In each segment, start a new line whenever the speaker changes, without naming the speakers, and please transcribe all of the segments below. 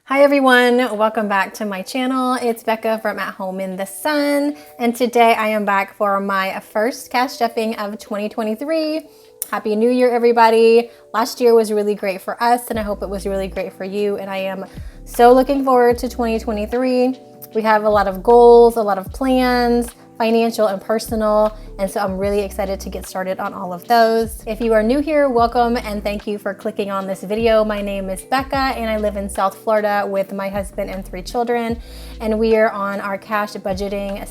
Hi everyone, welcome back to my channel. It's Becca from At Home in the Sun, and today I am back for my first cash stuffing of 2023. Happy New Year, everybody. Last year was really great for us, and I hope it was really great for you, and I am so looking forward to 2023. We have a lot of goals, a lot of plans, financial and personal, and so I'm really excited to get started on all of those. If you are new here, welcome and thank you for clicking on this video. My name is Becca and I live in South Florida with my husband and 3 children, and we are on our cash stuffing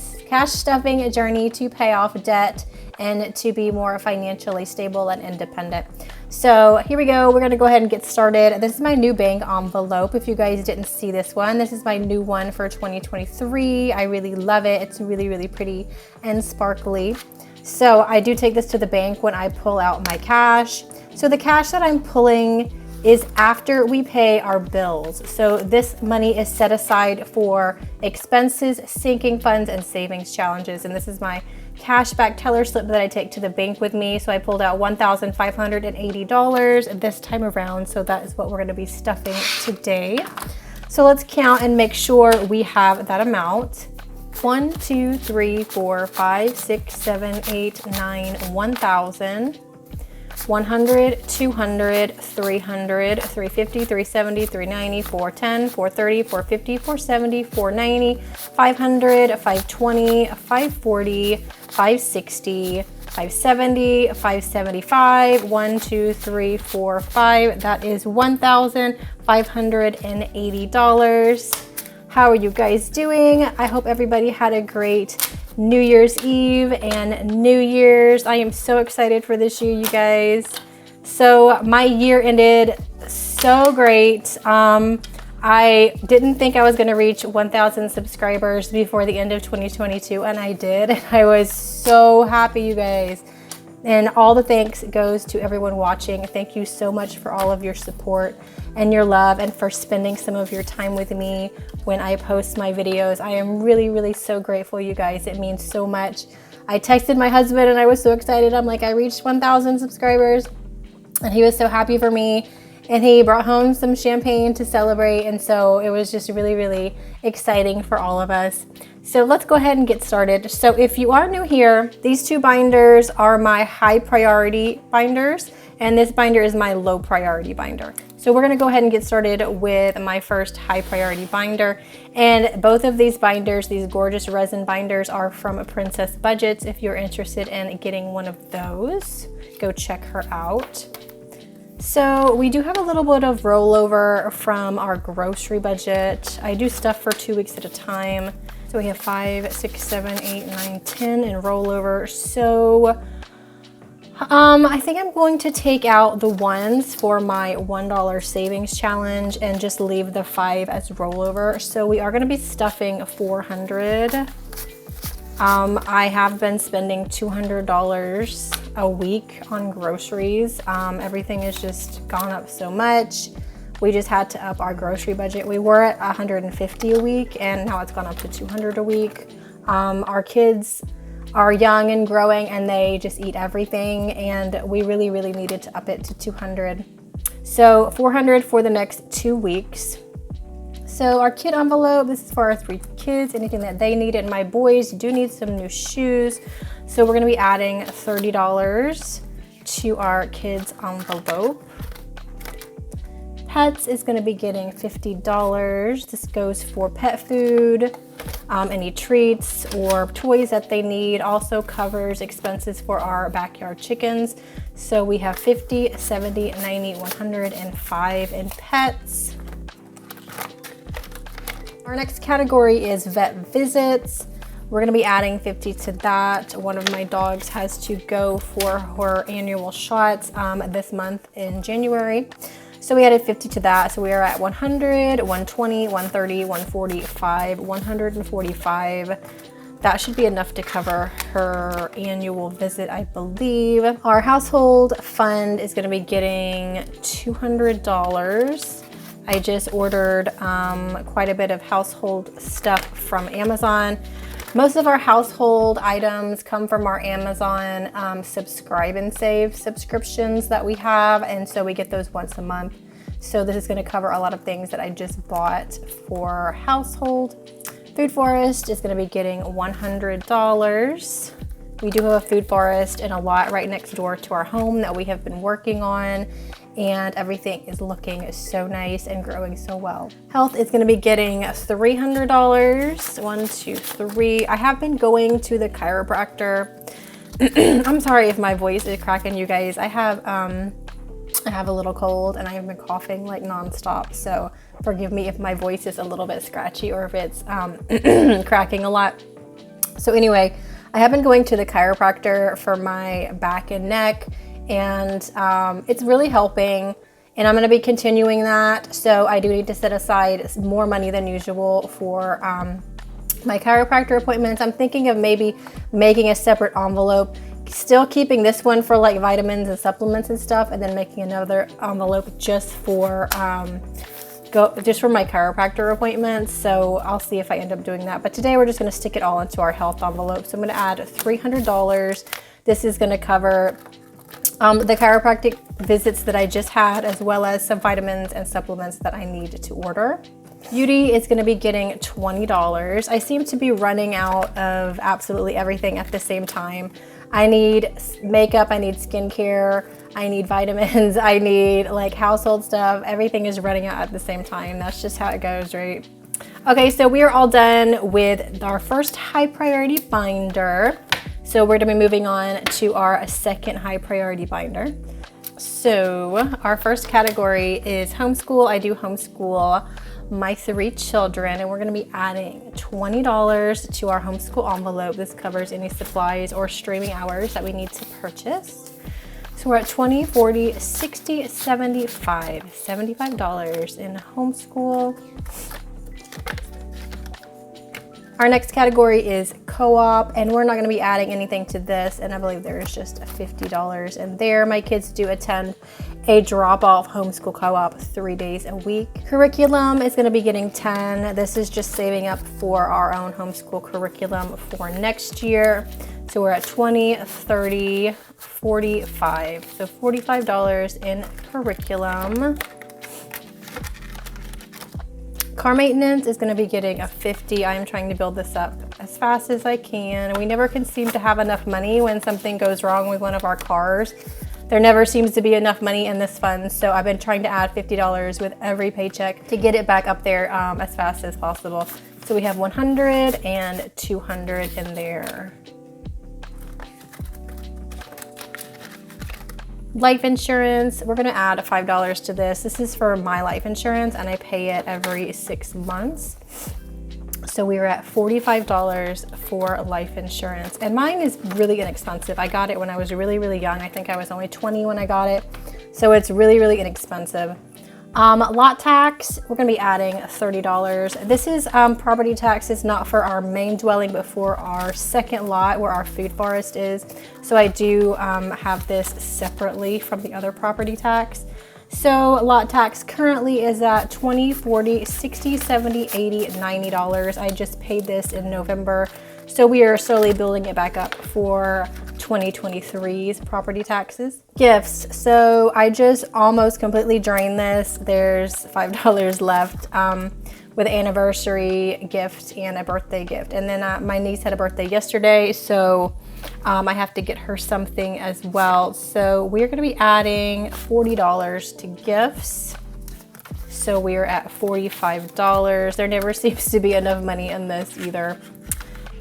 journey to pay off debt and to be more financially stable and independent. So here we go. We're gonna go ahead and get started. This is my new bank envelope. If you guys didn't see this one, this is my new one for 2023. I really love it. It's really, really pretty and sparkly. So I do take this to the bank when I pull out my cash. So the cash that I'm pulling is after we pay our bills. So this money is set aside for expenses, sinking funds, and savings challenges. And this is my cashback teller slip that I take to the bank with me. So I pulled out $1,580 this time around. So that is what we're going to be stuffing today. So let's count and make sure we have that amount. 1, 2, 3, 4, 5, 6, 7, 8, 9, 1,000. 100, 200, 300, 350, 370, 390, 410, 430, 450, 470, 490, 500, 520, 540, 560, 570, 575, 1, 2, 3, 4, 5. That is $1,580. How are you guys doing? I hope everybody had a great New Year's Eve and New Year's. I am so excited for this year, you guys. So my year ended so great. I didn't think I was gonna reach 1,000 subscribers before the end of 2022, and I did. And I was so happy, you guys. And all the thanks goes to everyone watching. Thank you so much for all of your support and your love, and for spending some of your time with me when I post my videos. I am really, really so grateful, you guys. It means so much. I texted my husband and I was so excited. I'm like, I reached 1,000 subscribers, and he was so happy for me. And he brought home some champagne to celebrate. And so it was just really, really exciting for all of us. So let's go ahead and get started. So if you are new here, these 2 binders are my high priority binders, and this binder is my low priority binder. So we're gonna go ahead and get started with my first high priority binder. And both of these binders, these gorgeous resin binders, are from Princess Budgets. If you're interested in getting one of those, go check her out. So we do have a little bit of rollover from our grocery budget. I do stuff for 2 weeks at a time. So we have 5, 6, 7, 8, 9, 10 in rollover. So I think I'm going to take out the ones for my $1 savings challenge and just leave the 5 as rollover. So we are going to be stuffing 400. I have been spending $200 a week on groceries. Everything has just gone up so much. We just had to up our grocery budget. We were at $150 a week, and now it's gone up to $200 a week. Our kids are young and growing, and they just eat everything, and we really, really needed to up it to $200. So $400 for the next 2 weeks. So our kid envelope, this is for our 3 kids, anything that they need. And my boys do need some new shoes. So we're gonna be adding $30 to our kids envelope. Pets is gonna be getting $50. This goes for pet food, any treats or toys that they need. Also covers expenses for our backyard chickens. So we have 50, 70, 90, 105 in pets. Our next category is vet visits. We're gonna be adding 50 to that. One of my dogs has to go for her annual shots this month in January. So we added 50 to that. So we are at 100, 120, 130, 145, 145. That should be enough to cover her annual visit, I believe. Our household fund is gonna be getting $200. I just ordered quite a bit of household stuff from Amazon. Most of our household items come from our Amazon subscribe and save subscriptions that we have, and so we get those once a month. So this is going to cover a lot of things that I just bought for household. Food Forest is going to be getting $100. We do have a food forest and a lot right next door to our home that we have been working on, and everything is looking so nice and growing so well. Health is going to be getting $300. 1, 2, 3. I have been going to the chiropractor. I'm sorry if my voice is cracking, you guys. I have a little cold and I have been coughing like nonstop, so forgive me if my voice is a little bit scratchy or if it's cracking a lot. So anyway, I have been going to the chiropractor for my back and neck, and it's really helping, and I'm going to be continuing that. So I do need to set aside more money than usual for my chiropractor appointments. I'm thinking of maybe making a separate envelope, still keeping this one for like vitamins and supplements and stuff, and then making another envelope just for my chiropractor appointments. So I'll see if I end up doing that. But today we're just going to stick it all into our health envelope. So I'm going to add $300. This is going to cover the chiropractic visits that I just had, as well as some vitamins and supplements that I need to order. Beauty is going to be getting $20. I seem to be running out of absolutely everything at the same time. I need makeup, I need skincare, I need vitamins, I need like household stuff. Everything is running out at the same time. That's just how it goes, right? Okay, so we are all done with our first high priority binder. So we're gonna be moving on to our second high priority binder. So our first category is homeschool. I do homeschool my 3 children, and we're going to be adding $20 to our homeschool envelope. This covers any supplies or streaming hours that we need to purchase. So we're at $20, $40, $60, $75 in homeschool. Our next category is co-op, and we're not going to be adding anything to this, and I believe there is just $50 in there. My kids do attend a drop-off homeschool co-op 3 days a week. Curriculum is going to be getting $10. This is just saving up for our own homeschool curriculum for next year. So we're at $20, $30, $45. So $45 in curriculum. Car maintenance is going to be getting a $50. I am trying to build this up as fast as I can. We never can seem to have enough money when something goes wrong with one of our cars. There never seems to be enough money in this fund, so I've been trying to add $50 with every paycheck to get it back up there as fast as possible. So we have $100 and $200 in there. Life insurance, we're gonna add $5 to this. This is for my life insurance, and I pay it every 6 months. So we were at $45 for life insurance, and mine is really inexpensive. I got it when I was really, really young. I think I was only 20 when I got it. So it's really, really inexpensive. Lot tax, we're gonna be adding $30. This is property taxes, not for our main dwelling, but for our second lot where our food forest is. So I do have this separately from the other property tax. So lot tax currently is at $20, $40, $60, $70, $80, $90. I just paid this in November. So we are slowly building it back up for 2023's property taxes. Gifts, so I just almost completely drained this. There's $5 left with anniversary gift and a birthday gift. And then my niece had a birthday yesterday, so I have to get her something as well. So we're gonna be adding $40 to gifts. So we're at $45. There never seems to be enough money in this either.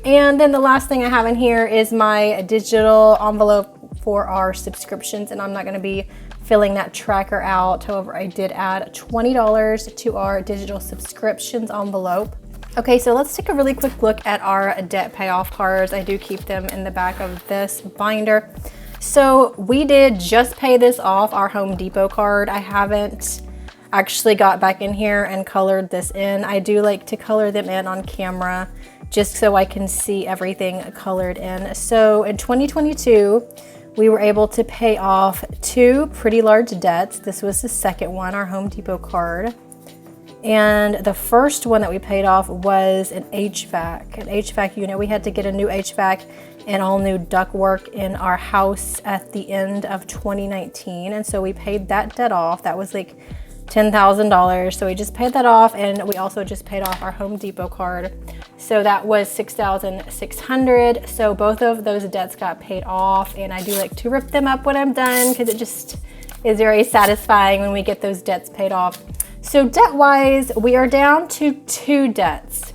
And then the last thing I have in here is my digital envelope for our subscriptions, and I'm not gonna be filling that tracker out. However, I did add $20 to our digital subscriptions envelope. Okay, so let's take a really quick look at our debt payoff cards. I do keep them in the back of this binder. So we did just pay this off, our Home Depot card. I haven't actually got back in here and colored this in. I do like to color them in on camera just so I can see everything colored in. So in 2022, we were able to pay off 2 pretty large debts. This was the second one, our Home Depot card. And the first one that we paid off was an HVAC unit. We had to get a new HVAC and all new ductwork in our house at the end of 2019. And so we paid that debt off. That was like $10,000. So we just paid that off, and we also just paid off our Home Depot card. So that was $6,600. So both of those debts got paid off, and I do like to rip them up when I'm done because it just is very satisfying when we get those debts paid off. So debt-wise, we are down to 2 debts.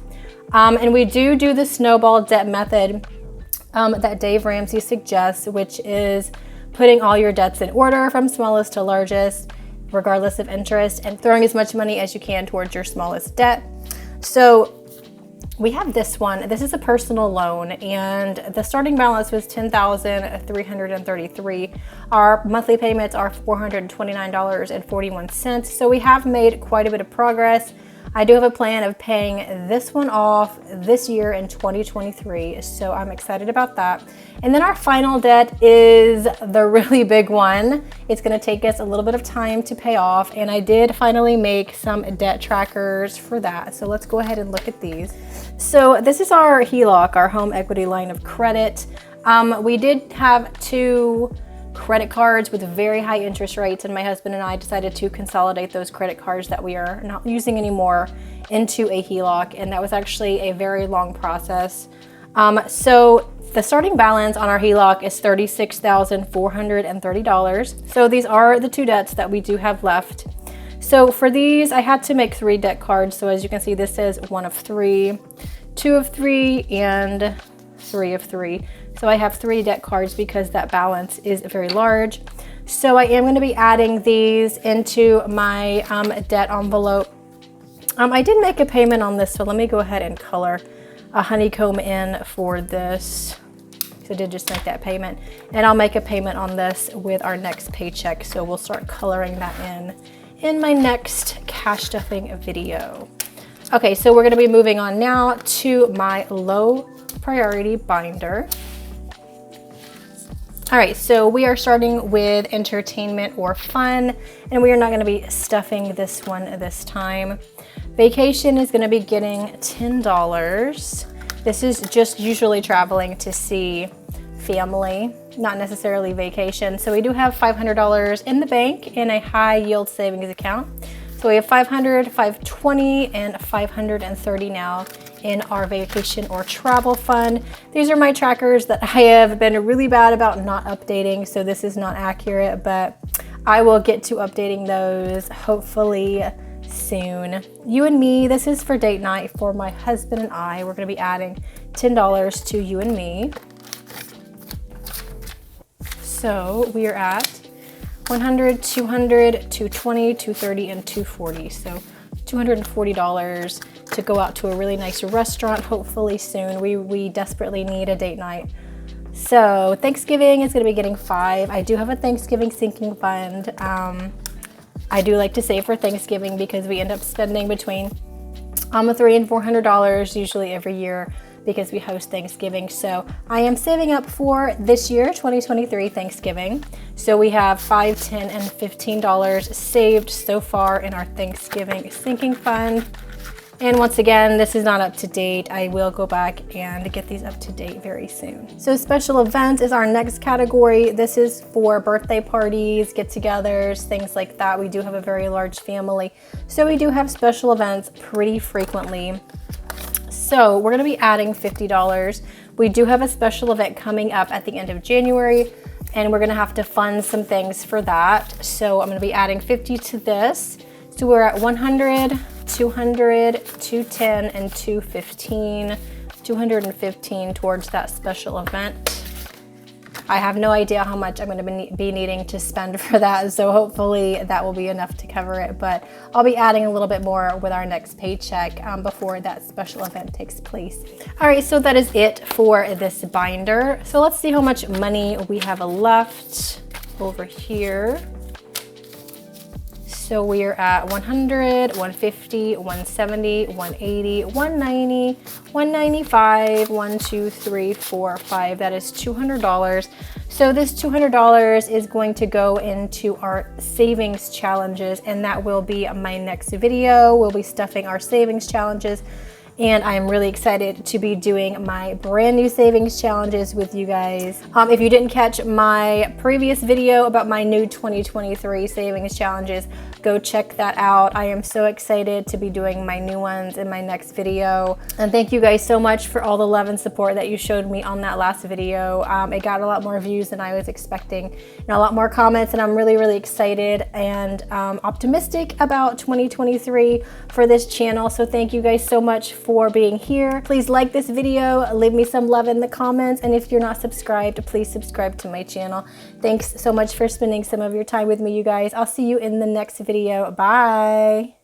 And we do the snowball debt method that Dave Ramsey suggests, which is putting all your debts in order from smallest to largest, regardless of interest, and throwing as much money as you can towards your smallest debt. So we have this one. This is a personal loan, and the starting balance was $10,333. Our monthly payments are $429.41. So we have made quite a bit of progress. I do have a plan of paying this one off this year in 2023, so I'm excited about that. And then our final debt is the really big one. It's gonna take us a little bit of time to pay off, and I did finally make some debt trackers for that. So let's go ahead and look at these. So this is our HELOC, our home equity line of credit. We did have 2 credit cards with very high interest rates, and my husband and I decided to consolidate those credit cards that we are not using anymore into a HELOC, and that was actually a very long process. So the starting balance on our HELOC is $36,430. So these are the 2 debts that we do have left. So for these, I had to make 3 debt cards. So as you can see, this says 1 of 3, 2 of 3, and 3 of 3. So I have 3 debt cards because that balance is very large. So I am going to be adding these into my debt envelope. I did make a payment on this, so let me go ahead and color a honeycomb in for this. So I did just make that payment, and I'll make a payment on this with our next paycheck. So we'll start coloring that in my next cash stuffing video. Okay, so we're going to be moving on now to my low priority binder. All right, so we are starting with entertainment or fun, and we are not going to be stuffing this one this time. Vacation is going to be getting $10. This is just usually traveling to see family, not necessarily vacation. So we do have $500 in the bank in a high yield savings account. So we have $500, $520, and $530 now in our vacation or travel fund. These are my trackers that I have been really bad about not updating, so this is not accurate, but I will get to updating those hopefully soon. You and me, this is for date night for my husband and I. We're gonna be adding $10 to you and me. So we are at 100, 200, 220, 230, and 240. So $240 to go out to a really nice restaurant, hopefully soon. We desperately need a date night. So Thanksgiving is gonna be getting $5. I do have a Thanksgiving sinking fund. I do like to save for Thanksgiving because we end up spending between $300 and $400 usually every year because we host Thanksgiving. So I am saving up for this year, 2023 Thanksgiving. So we have $5, $10, and $15 saved so far in our Thanksgiving sinking fund. And once again, this is not up to date. I will go back and get these up to date very soon. So special events is our next category. This is for birthday parties, get-togethers, things like that. We do have a very large family, so we do have special events pretty frequently. So we're gonna be adding $50. We do have a special event coming up at the end of January, and we're gonna have to fund some things for that. So I'm gonna be adding 50 to this. So we're at 100, 200, 210, and 215. 215 towards that special event. I have no idea how much I'm going to be needing to spend for that, so hopefully that will be enough to cover it, but I'll be adding a little bit more with our next paycheck before that special event takes place. All right, so that is it for this binder. So let's see how much money we have left over here. So we are at 100, 150, 170, 180, 190, 195, 1, 2, 3, 4, 5. That is $200. So this $200 is going to go into our savings challenges, and that will be my next video. We'll be stuffing our savings challenges and I'm really excited to be doing my brand new savings challenges with you guys. If you didn't catch my previous video about my new 2023 savings challenges, go check that out. I am so excited to be doing my new ones in my next video. And thank you guys so much for all the love and support that you showed me on that last video. It got a lot more views than I was expecting and a lot more comments, and I'm really, really excited and optimistic about 2023 for this channel. So thank you guys so much for being here. Please like this video, leave me some love in the comments, and if you're not subscribed, please subscribe to my channel. Thanks so much for spending some of your time with me, you guys. I'll see you in the next video. Bye.